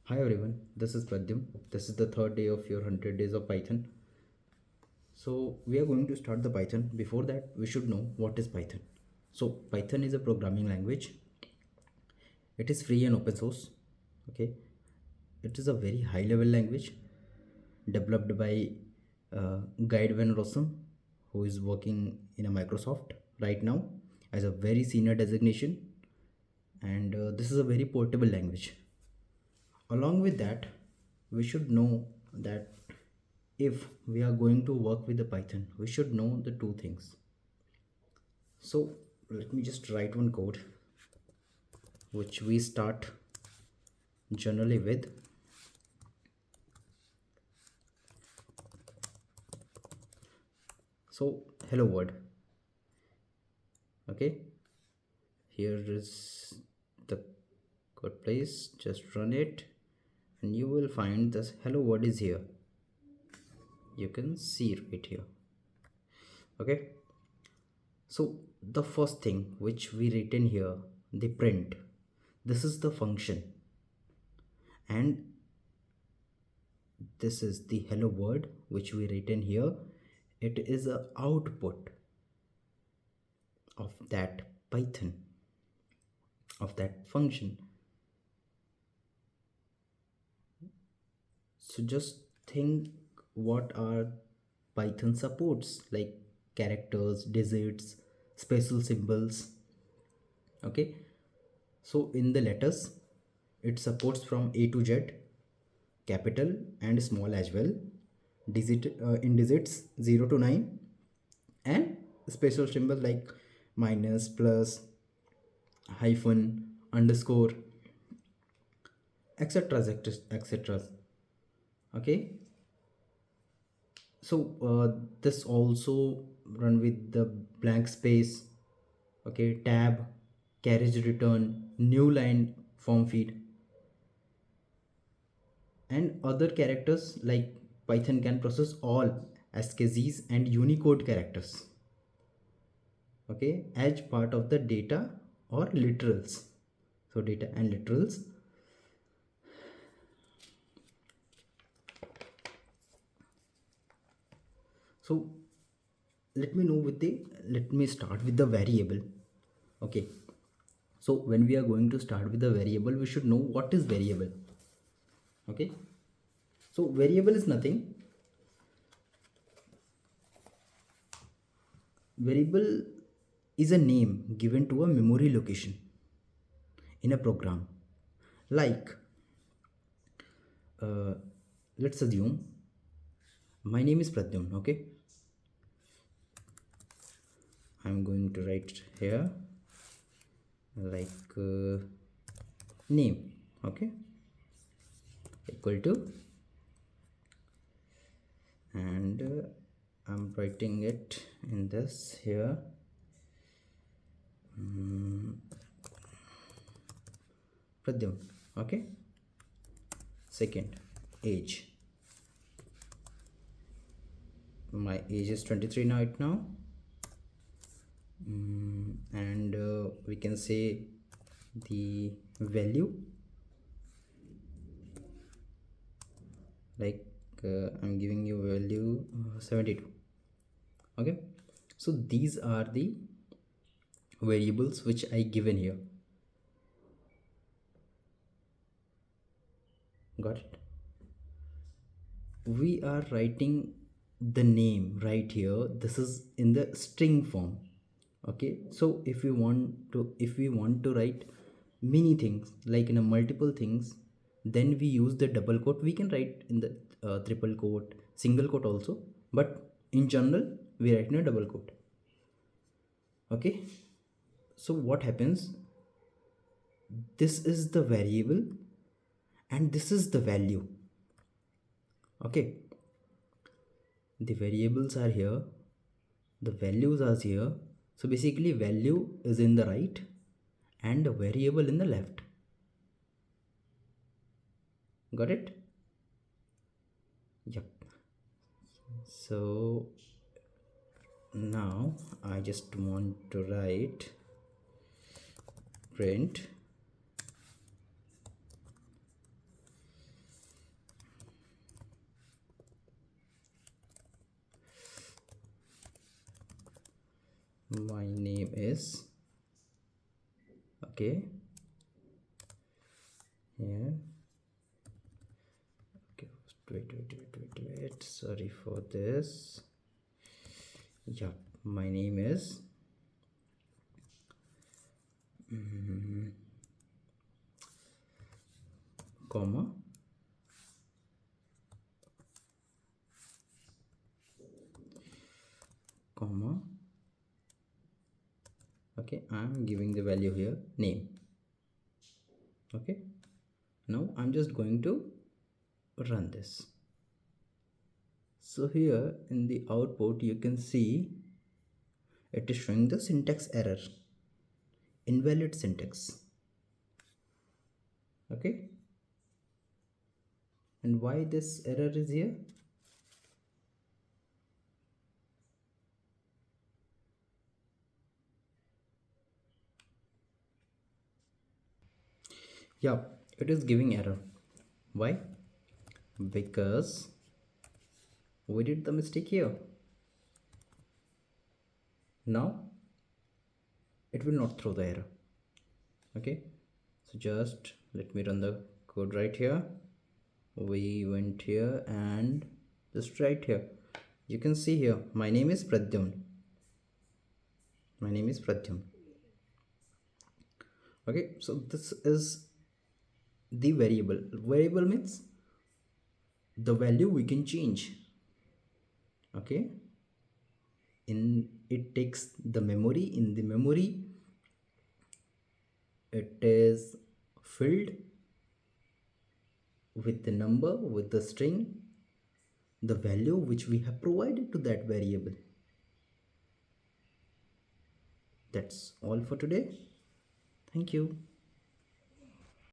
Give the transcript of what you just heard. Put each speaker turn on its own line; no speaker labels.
Hi everyone, this is Pradyum. This is the third day of your 100 days of Python. So we are going to start the Python. Before that, we should know what is Python. So Python is a programming language. It is free and open source. Okay, it is a very high level language developed by Guide Van Rossum, who is working in a Microsoft right now as a very senior designation. And this is a very portable language. Along with that, we should know that if we are going to work with the Python, we should know the two things. So let me just write one code which we start generally with. So hello world. Okay, here is the code place. Just run it and you will find this hello world is here. You can see right here. Okay, so the first thing which we written here, the print, this is the function, and this is the hello world which we written here. It is a output of that Python, of that function. So just think what are Python supports, like characters, digits, special symbols. Okay, so in the letters it supports from A to Z, capital and small as well, in digits 0 to 9, and special symbols like minus, plus, hyphen, underscore, etc, etc. Okay, so this also run with the blank space. Okay, tab, carriage return, new line, form feed, and other characters like Python can process all ASCII and Unicode characters, okay, as part of the data or literals. So data and literals. So let me start with the variable. Okay, so when we are going to start with the variable, we should know what is variable. Okay, so variable is nothing. Variable is a name given to a memory location in a program. Like, uh, let's assume my name is Pradyum. Okay, I'm going to write here like name. Okay, equal to, and I'm writing it in this here. Pradyum. Okay, second, age. My age is 23 right now. And we can say the value, like I'm giving you value 72. Okay, so these are the variables which I given here. Got it? We are writing the name right here. This is in the string form. Okay, so if we want to write many things, like in a multiple things, then we use the double quote. We can write in the triple quote, single quote also, but in general we write in a double quote. Okay, so what happens, this is the variable and this is the value. Okay, the variables are here, the values are here. So basically value is in the right and the variable in the left. Got it? Yep. So now I just want to write print my name is, okay, here, okay, wait, sorry for this. Yeah, my name is, comma, comma, okay, I'm giving the value here name. Okay, now I'm just going to run this. So here in the output you can see it is showing the syntax error, invalid syntax. Okay, and why this error is here? Yeah, it is giving error. Why? Because we did the mistake here. Now it will not throw the error. Okay, so just let me run the code right here. We went here and just right here you can see here my name is Pradyumn. My name is Pradyumn. Okay, so this is the variable. Variable means the value we can change. Okay, in it takes the memory. In the memory it is filled with the number, with the string, the value which we have provided to that variable. That's all for today. Thank you.